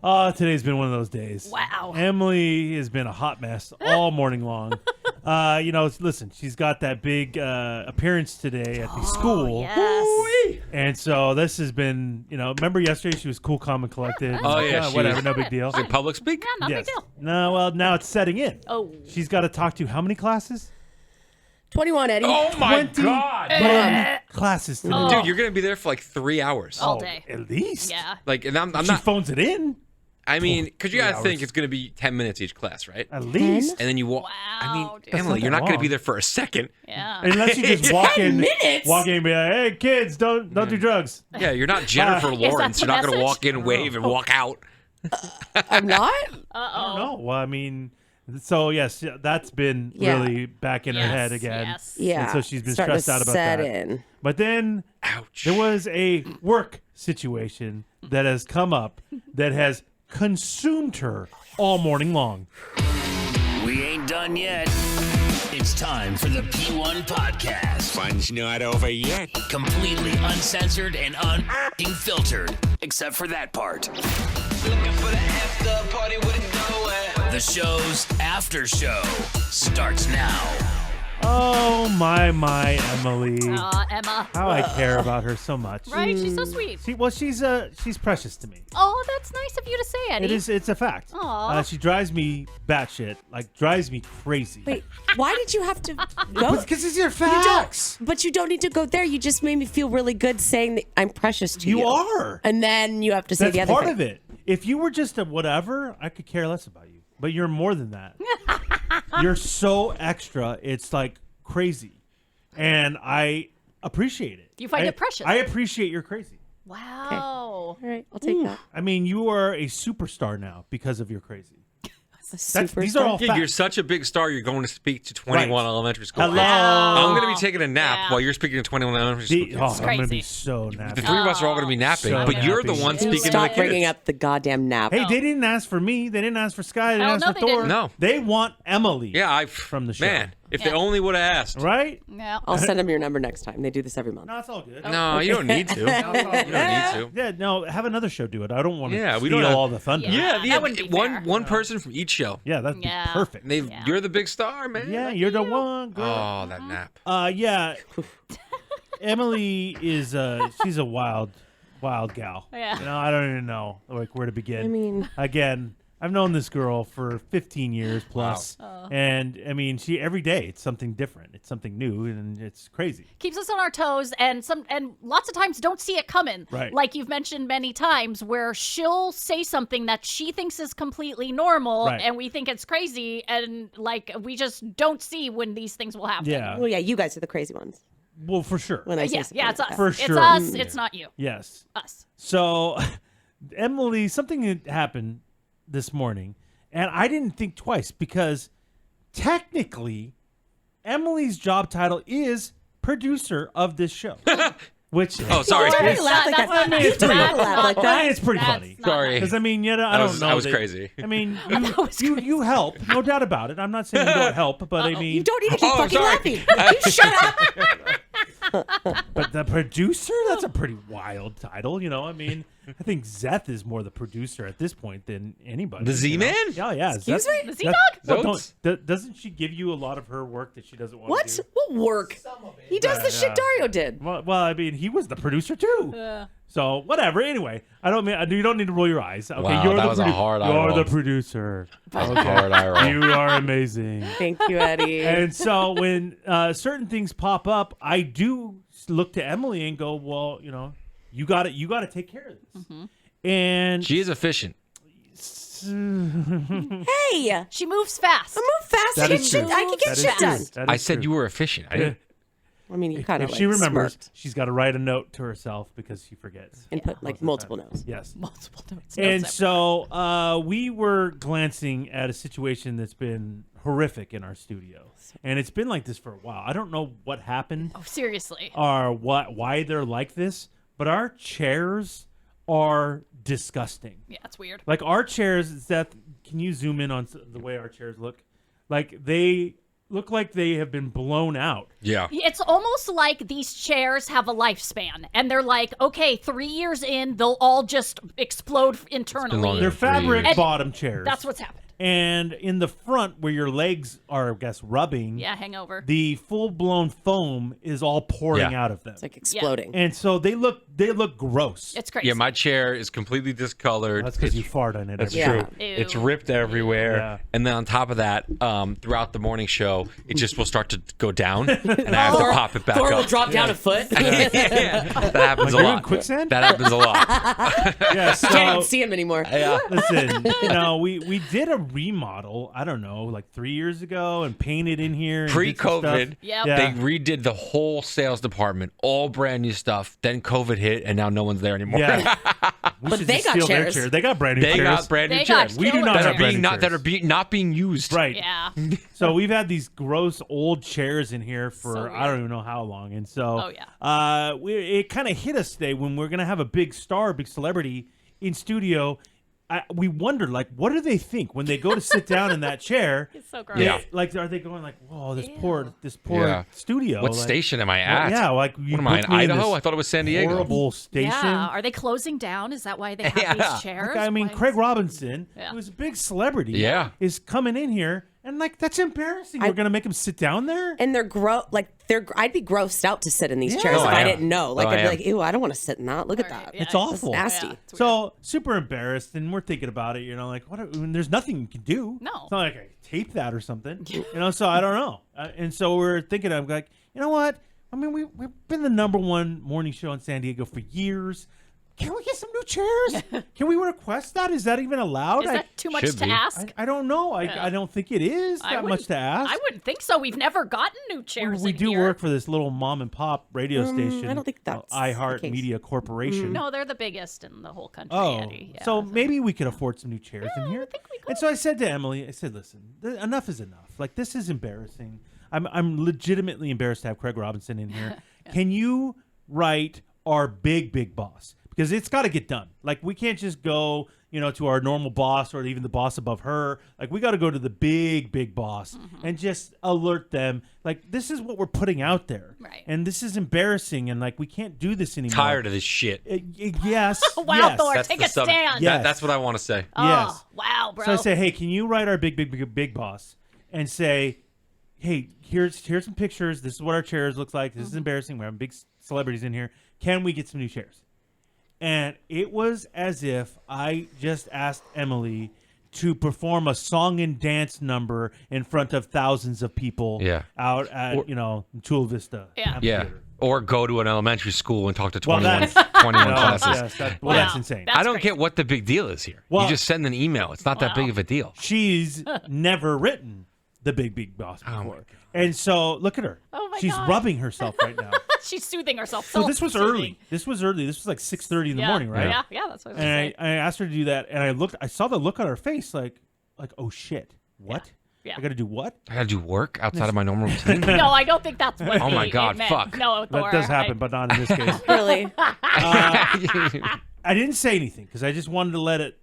Oh, today's been one of those days. Wow. Emily has been a hot mess all morning long. Listen, she's got that big appearance today at the school. Yes. And so this has been, remember yesterday she was cool, calm, and collected. Oh, yeah, she whatever, was- no big deal. In public speak? Yeah, not a Yes. big deal. No, well, now it's setting in. Oh. She's got to talk to how many classes? 21, Eddie. Oh, my 20 God. classes today. Dude, you're going to be there for like 3 hours. All day. At least. Yeah. Like, and I'm She not, phones it in. I mean, because you 3 got to think hours. it's going to be 10 minutes each class, right? At least. And then you walk. Wow, I mean, dude. That's Emily, not you're that not going to long. be there for a second. Yeah. Unless you just walk in, minutes? walk in and be like, hey, kids, don't do drugs. Yeah, you're not Jennifer Is that Lawrence. the You're not going to message? walk in, wave, and walk out. I'm not? I don't know. Well, I mean, so yes, that's been Yeah. really back in her Yes, head again. yes. Yeah. And so she's been Starting stressed out to about set that. in. But then Ouch. there was a work situation that has come up that has consumed her all morning long. We ain't done yet. It's time for the P1 podcast. Fun's not over yet. Completely uncensored and unfiltered, except for that part. Looking for the after party with it going. The show's after show starts now. Oh, my, Emily. Emma. How I care about her so much. Right? She's so sweet. She's precious to me. Oh, that's nice of you to say, Eddie. It's a fact. Aw. She drives me batshit, drives me crazy. Wait, why did you have to go? Because these are You facts. don't, but you don't need to go there. You just made me feel really good saying that I'm precious to you. You are. And then you have to say That's the other part thing. of it. If you were just a whatever, I could care less about you. But you're more than that. You're so extra. It's like crazy. And I appreciate it. You find it precious. I appreciate your crazy. Wow. All right, I'll take that. I mean, you are a superstar now because of your crazy. These are all Yeah, facts. you're such a big star. You're going to speak to 21 Right. elementary school. Hello. I'm going to be taking a nap Yeah. while you're speaking to 21 elementary school kids. I'm going to be crazy. so The nappy. three of us are all going to be napping, So but you're the nappy. one speaking to the Stop kids. bringing up the goddamn nap. Hey, they didn't ask for me. They didn't ask for Sky. They didn't Hell ask no, for they Thor. didn't. No. They want Emily. Yeah, From the show. Man, if they Yeah. only would have asked. Right? Yeah. I'll send them your number next time. They do this every month. No, it's all good. No, you don't need to. You don't need to. Yeah, no, have another show do it. I don't want to Yeah, we steal don't have- all the thunder. Yeah. Yeah, that wouldn't be fair. one person from each show. Yeah, that'd Yeah. be perfect. And Yeah. you're the big star, man. Yeah, you're the one, girl. Oh, that nap. Yeah. Emily is she's a wild gal. Yeah. I don't even know where to begin. I mean- again, I've known this girl for 15 years plus, and I mean, she every day it's something different, it's something new, and it's crazy. Keeps us on our toes, and lots of times don't see it coming. Right. Like you've mentioned many times, where she'll say something that she thinks is completely normal, Right. and we think it's crazy, and we just don't see when these things will happen. Yeah, Well, yeah, you guys are the crazy ones. well, for sure. When I say Yeah, something yeah, it's like us. that. For It's sure. us. It's not you. Yes. Us. So, Emily, something had happened this morning, and I didn't think twice because technically, Emily's job title is producer of this show. Which Oh, sorry. Why do you It's laugh not- like that's that? not You nice. do not That's laugh not like Well, that. it's pretty That's funny. not Sorry. nice. Because I mean, I That don't was- know. that was that- crazy. I mean, was you help, no doubt about it. I'm not saying you don't help, but I mean, You don't need to keep Oh, fucking sorry. laughing. You shut up. but the producer—that's a pretty wild title. I mean, I think Zeth is more the producer at this point than anybody. The Z-Man? Yeah, yeah. Excuse Zeth- me? The Z-Dog? Well, Zotes? doesn't she give you a lot of her work that she doesn't want What? to do? What work? He does the shit Dario did. Well, I mean, he was the producer too. So whatever. Anyway, you don't need to roll your eyes. Okay, Wow, you're that the was a hard eye You're roll. the producer. That was a hard eye roll. You are amazing. Thank you, Eddie. And so when certain things pop up, I do look to Emily and go, well, you got to take care of this. And She is efficient. hey, She moves fast. I move fast. that I is can true. get That is shit true. done. That I is said true. you were efficient. I didn't. I mean, you kind If of she remembers, smirked she's got to write a note to herself because she forgets. and put like multiple notes. Yes. Multiple notes. And so we were glancing at a situation that's been horrific in our studio. And it's been like this for a while. I don't know what happened Oh, seriously. or why they're like this, but our chairs are disgusting. Yeah, it's weird. Like our chairs, Seth, can you zoom in on the way our chairs look? Like they look like they have been blown out. Yeah. It's almost like these chairs have a lifespan, and they're like, okay, 3 years in, they'll all just explode internally. longer. They're fabric And bottom chairs. That's what's happened. And in the front, where your legs are, I guess, rubbing, Yeah, hangover. the full-blown foam is all pouring Yeah. out of them. It's like exploding. And so they look gross. It's crazy. Yeah, my chair is completely discolored. That's because you fart on it. That's every true. day. Ew. It's ripped everywhere. Yeah. And then on top of that, throughout the morning show, it just will start to go down, and I have to pop it back Thor will up. drop down a foot. That happens Like a you're in lot. quicksand? That happens a lot. Yeah, Can't even so see him anymore. Yeah. listen, no, we did a remodel, I don't know, like 3 years ago and painted in here. And did some Pre-COVID, stuff. Yep. Yeah. they redid the whole sales department, all brand new stuff. Then COVID hit, and now no one's there anymore. Yeah. We But should they just got steal their chairs. chair. They got brand new They chairs. got brand new They got chairs. We do killer not that have are brand being new not that chairs. are being not being used. Right. Yeah. So we've had these gross old chairs in here for So I don't even know how long, and so Oh, yeah. it kind of hit us today when we're gonna have a big star, big celebrity in studio. We wonder, like, what do they think when they go to sit down in that chair? It's so gross. Yeah. Like, are they going like, "Whoa, this Ew. poor Yeah. studio"? What like, station am I well, at? yeah, like you What am I in booked me Idaho? this I thought it was San Diego. Horrible station. Yeah. Are they closing down? Is that why they have Yeah. these chairs? Like, I mean, Why Craig is- Robinson, Yeah. who's a big celebrity, Yeah. is coming in here, and like that's embarrassing. We're gonna make him sit down there. And I'd be grossed out to sit in these Yeah. chairs Oh, if I I am. didn't know. Like Oh, I'd I be am. like, ew, I don't want to sit in that. Look at Right, that. yeah, It's yeah. awful. That's nasty. Yeah, it's weird. So super embarrassed, and we're thinking about it. Like, when there's nothing you can do. No. It's not like I tape that or something. So I don't know. And so we're thinking, I'm like, you know what? I mean, we've been the #1 morning show in San Diego for years. Can we get some new chairs? Can we request that? Is that even allowed? Is that too much should to be. ask? I don't know. I don't think it is I that much wouldn't- to ask. I wouldn't think so. We've never gotten new chairs. We in do here. work for this little mom and pop radio station. I don't think that's iHeart the case. Media Corporation. No, they're the biggest in the whole country. Oh, Eddie. Yeah, so maybe we could afford some new chairs in here. I think we And so I said to Emily, I said, "Listen, enough is enough. Like this is embarrassing. I'm legitimately embarrassed to have Craig Robinson in here. Can you write our big boss? Because it's got to get done. Like we can't just go, to our normal boss or even the boss above her. Like we got to go to the big boss and just alert them. Like this is what we're putting out there, Right. and this is embarrassing. And like we can't do this anymore. Tired of this shit. Yes. Wow, yes. Thor, That's take the a sub- stand. Yes. That's what I want to say. Oh, Yes. wow, bro. So I say, hey, can you write our big boss and say, hey, here's some pictures. This is what our chairs looks like. This is embarrassing. We're having big celebrities in here. Can we get some new chairs? And it was as if I just asked Emily to perform a song and dance number in front of thousands of people Yeah. out at, Chula Vista. Yeah. Yeah. Amphitheater. Or go to an elementary school and talk to Well, 21, that's- 21 No, classes. yes, that's Wow. insane. That's I don't crazy. get what the big deal is here. Well- you just send an email. It's not that Wow. big of a deal. She's never written the big boss Oh, my before. God. And so look at her. Oh, my She's God. rubbing herself right now. She's soothing herself. So this was Self-soothing. early. This was like 6:30 in the Yeah. morning, right? Yeah, that's what I was And saying. I asked her to do that, and I saw the look on her face, like, oh shit, what? Yeah. I got to do what? I got to do work outside of my normal routine. No, I don't think that's what Oh my it God, meant. fuck. No, Thor. That does happen, but not in this case. Really? I didn't say anything because I just wanted to let it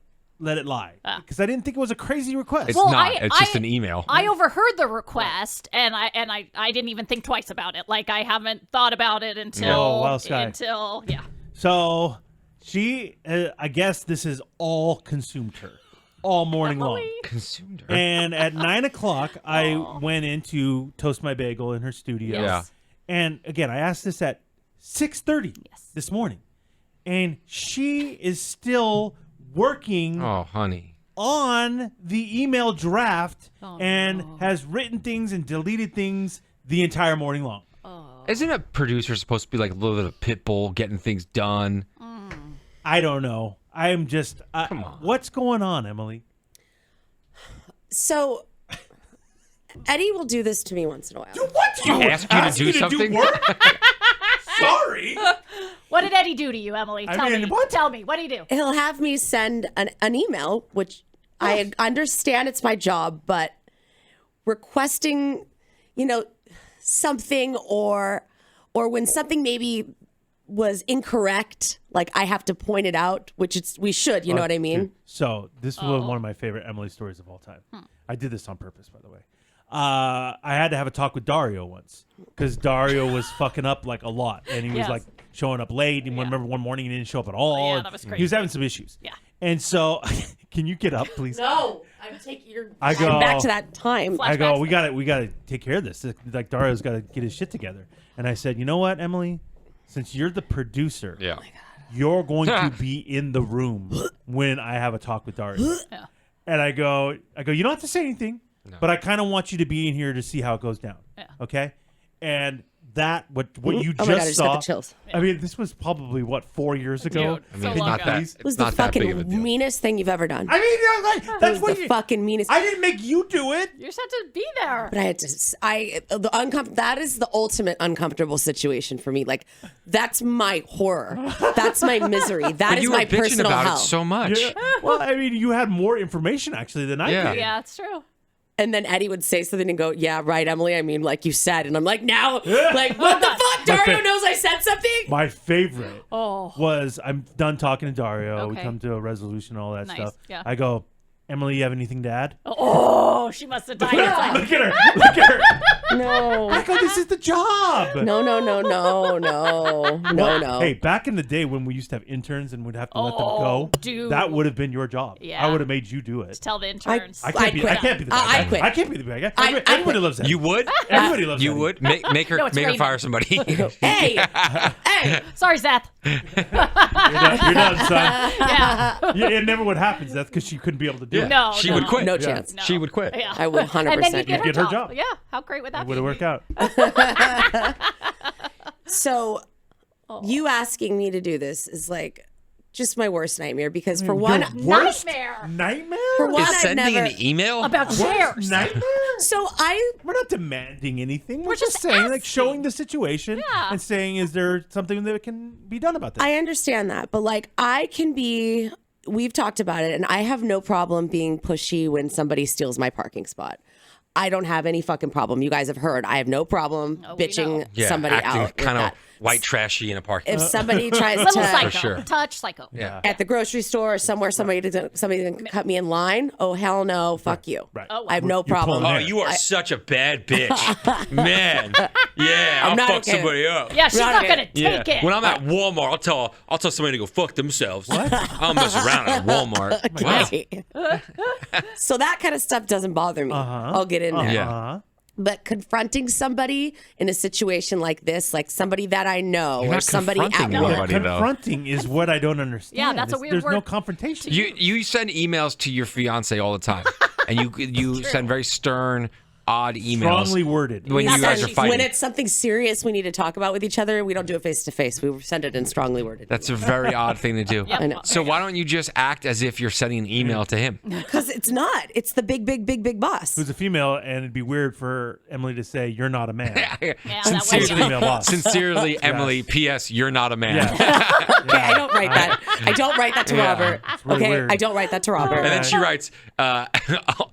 lie because I didn't think it was a crazy request. It's Well, not. I- It's just I- an email. I overheard the request, and I didn't even think twice about it. Like I haven't thought about it until Oh, Wild Sky. until yeah. So she, I guess this has all consumed her all morning long. Emily. Consumed her. And at 9:00, I went in to toast my bagel in her studio. Yeah. And again, I asked this at 6:30 Yes. this morning, and she is still working Oh, honey. on the email draft Oh, and no. has written things and deleted things the entire morning long. Isn't a producer supposed to be like a little bit of pit bull, getting things done? I don't know. I am just. Come on. What's going on, Emily? So Eddie will do this to me once in a while. What do you Ask you to do something? Sorry. What did Eddie do to you, Emily? Tell mean, me. what? Tell me. What did he do? He'll have me send an email, which I understand it's my job, but requesting, something or when something maybe was incorrect, like I have to point it out, which we should, you know what I mean? So this was one of my favorite Emily stories of all time. I did this on purpose, by the way. I had to have a talk with Dario once because Dario was fucking up like a lot, and he was Yes. like showing up late. And remember one morning he didn't show up at all. Yeah, and that was He crazy. was having some issues. Yeah. And so, can you get up, please? No, I'm taking your. I go- I'm back to that time. Flash- I go, Flashbacks. we gotta take care of this. Like Dario's got to get his shit together. And I said, you know what, Emily, since you're the producer, Yeah. you're going to be in the room when I have a talk with Dario. Yeah. And I go, you don't have to say anything, but I kind of want you to be in here to see how it goes down. Yeah. Okay? And that what you Oh just my God, I just got saw. the chills. I mean, this was probably what 4 years ago. Dude, I mean, so it's long not ago. that. It It was It's the not that big of a fucking deal. meanest thing you've ever done. I mean, That that's was what the you, fucking meanest. I didn't make you do it. You just had to be there. But I had to. That is the ultimate uncomfortable situation for me. Like, that's my horror. That's my misery. That But is you were my bitching personal about hell. it so much. Yeah. Well, I mean, you had more information actually than I Yeah. did. Yeah, it's true. And then Eddie would say something and go, "Yeah, right, Emily. I mean, like you said." And I'm like, "Now, like, what the fuck? Dario knows I said something." My favorite Oh. was I'm done talking to Dario. We Okay. come to a resolution, all that Nice, stuff. yeah. I go, Emily, you have anything to add? Oh, she must have died. inside. Look at her. Look at her. No, I go, this is the job. no, no, no, no, no, no, no. Hey, back in the day when we used to have interns and we'd have to let them Oh, go, dude. that would have been your job. Yeah. I would have made you do it. Tell the interns. I can't be. quit. I can't be the bad I guy. quit. I can't be the bad guy. I Everybody quit. loves that. You would? Everybody loves You Eddie. would? Make her No, it's make her Raymond. fire somebody. Hey, hey, Sorry, Seth. You're done, son. Yeah. Yeah, it never would happen. That's because she couldn't be able to do it. No, She no. would quit. no Yeah. chance. No. She would quit. Yeah. I would 100%. And then you get, get her job. Yeah. How great would that It be? would have worked out. So, you asking me to do this is like just my worst nightmare because for one, Worst Nightmare. nightmare? For one, Is I've sending never. an email? About chairs. Nightmare? So We're not demanding anything. We're, just just saying, like, asking. showing the situation Yeah. and saying, is there something that can be done about this? I understand that, but like I can be. We've talked about it, and I have no problem being pushy when somebody steals my parking spot. I don't have any fucking problem. You guys have heard. I have no problem Oh, we bitching know. Yeah, somebody acting out. kind of with that. white trashy in a parking If lot. somebody tries Little to psycho. sure. Touch psycho. Yeah. at the grocery store or somewhere, somebody can cut me in line. Oh hell no, fuck you. Right. Oh, I have no You're problem. pulling Oh, hair. you are such a bad bitch. Man. Yeah, I'll not fuck okay. somebody up. Yeah, she's Not not it. gonna Yeah. take it. When I'm at Walmart, I'll tell somebody to go fuck themselves. What? I'll mess around at Walmart. Wow. So that kind of stuff doesn't bother me. I'll get in there. Yeah. Uh-huh. But confronting somebody in a situation like this, like somebody that I know You're or not somebody at confronting work. anybody. though. Confronting is what I don't understand. Yeah, that's a It's- weird There's no word. confrontation. You send emails to your fiance all the time, and you send very stern, odd emails. Strongly worded. when you That's guys how are she- fighting. When it's something serious we need to talk about with each other, we don't do it face to face. We send it in strongly worded. That's a very odd thing to do. Yep. I know. So why don't you just act as if you're sending an email to him? Because it's not. It's the big boss. Who's a female, and it'd be weird for Emily to say, you're not a man. that would Sincerely, be- Female boss. sincerely, Emily. P.S. You're not a man. Okay, I don't write that. I don't write that to Yeah. Robert. really Okay, weird. I don't write that to Robert. And then she writes,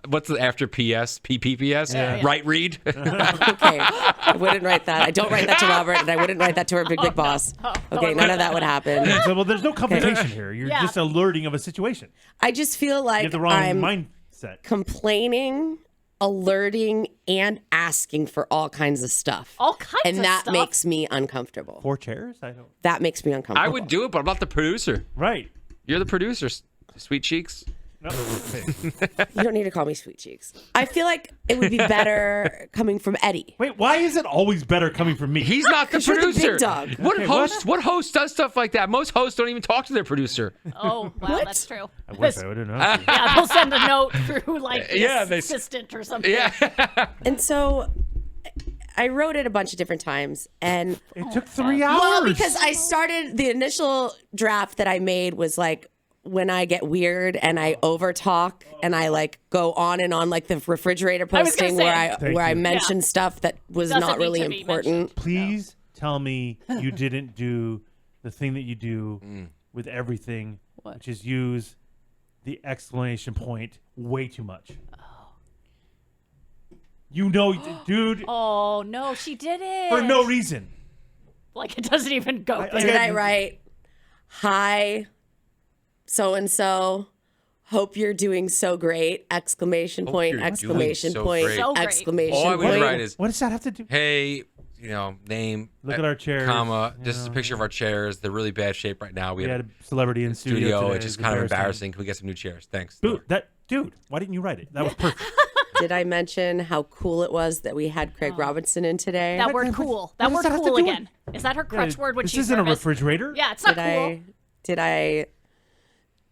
what's the after P.S. PPPS? Right read. Okay, I wouldn't write that. I don't write that to Robert, and I wouldn't write that to her big boss. Okay, none of that would happen. So, well, there's no confrontation here. You're Yeah. just alerting of a situation. I just feel You like have the wrong I'm mindset. complaining, alerting, and asking for all kinds of stuff. All kinds and of that stuff. makes me uncomfortable. 4 chairs? I don't. That makes me uncomfortable. I would do it, but I'm not the producer. Right. You're the producer, sweet cheeks. No. You don't need to call me sweet cheeks. I feel like it would be better coming from Eddie. Wait, why is it always better coming from me? He's not the 'Cause you're the big producer. dog. What Okay, host? What host does stuff like that? Most hosts don't even talk to their producer. Oh, wow, that's true. I wish I would have known. Yeah, they'll send a note through like the Yeah, they- assistant or something. Yeah. And so I wrote it a bunch of different times. And It took 3 hours. well, because I started the initial draft that I made was like when I get weird and I overtalk and I like go on and on like the refrigerator I was gonna posting say. where Thank I you. mention stuff that was Doesn't not need really to be important. Please tell me you didn't do the thing that you do with everything, which is use the exclamation point way too much. You know, dude, Oh no, she did it for no reason. Like it doesn't even go. I- there. Did I write, hi, so and so, Hope you're doing so great! Exclamation Hope point! you're Exclamation doing so point! great. So great. Exclamation All I would point! write is, What does that have to do? hey, name. Look at our chairs. Comma. You This is a know. picture of our chairs. They're really bad shape right now. We had a celebrity in studio. studio. Today. It's just It's kind of embarrassing. Can we get some new chairs? Thanks. Dude, why didn't you write it? That was perfect. Did I mention how cool it was that we had Craig Robinson in today? That word cool. That what does word that have to cool do with- again. Is that her crutch word when this she's isn't a nervous? refrigerator. Yeah, it's not cool. Did I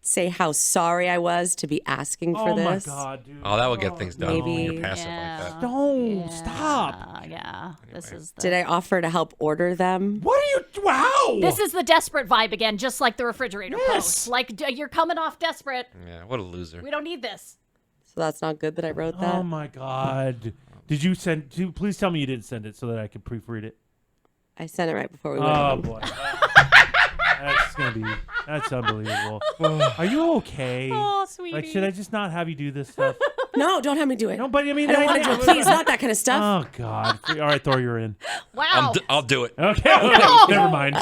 say how sorry I was to be asking for Oh my this? god, dude. Oh, that will get things done. Maybe- When you're passive like that. Don't stop. Yeah, this is the Did I offer to help order them? What are you? Wow. This is the desperate vibe again, just like the refrigerator Yes. post. Like you're coming off desperate. Yeah, what a loser. We don't need this. So that's not good that I wrote that. Oh my god. Did you send? Please tell me you didn't send it so that I could proofread it. I sent it right before we went. Oh home. boy. That's unbelievable. Are you okay? Oh, sweetie. Like, should I just not have you do this stuff? No, don't have me do it. No, but I mean, I don't want to do it. Please, not that kind of stuff. Oh God. All right, Thor, you're in. Wow. I'll do it. Okay. Never mind.